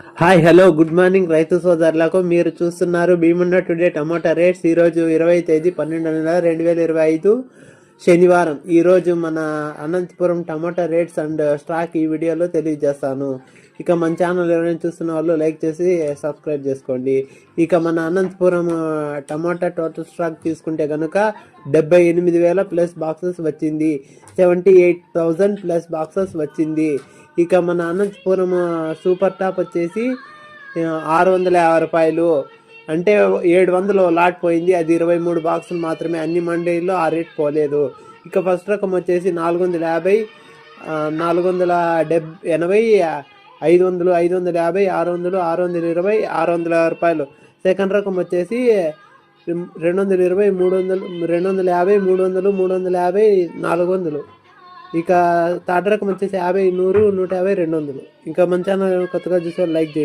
Hi hello good morning రైతు సోదరులకు. మీరు చూస్తున్నారు భీమున్న టుడే టమాటా రేట్స్. ఈరోజు 20 తేదీ 12 నెల 2025 శనివారం. ఈరోజు మన అనంతపురం టమాటా రేట్స్ అండ్ స్టాక్ ఈ వీడియోలో తెలియజేస్తాను. ఇక మన ఛానల్ ఎవరైనా చూస్తున్న వాళ్ళు లైక్ చేసి సబ్స్క్రైబ్ చేసుకోండి. ఇక మన అనంతపురం టమాటా టోటల్ స్టాక్ తీసుకుంటే కనుక 78,000 ప్లస్ బాక్సెస్ వచ్చింది. 78,000 ప్లస్ బాక్సెస్ వచ్చింది. ఇక మన అనంతపురం సూపర్ టాప్ వచ్చేసి 650 రూపాయలు, అంటే 700 లాట్ పోయింది. అది 23 బాక్సులు మాత్రమే. అన్ని మండీల్లో ఆ రేట్ పోలేదు. ఇక ఫస్ట్ రకం వచ్చేసి 450, 480, 500, 550, 600, 620, 600 రూపాయలు. సెకండ్ రకం వచ్చేసి 220, 300, 250, 300, 350, 400. ఇక థర్డ్ రకం వచ్చేసి 50, 100, 150, 200. ఇంకా మన ఛానల్ కొత్తగా చూసే లైక్ చేయండి.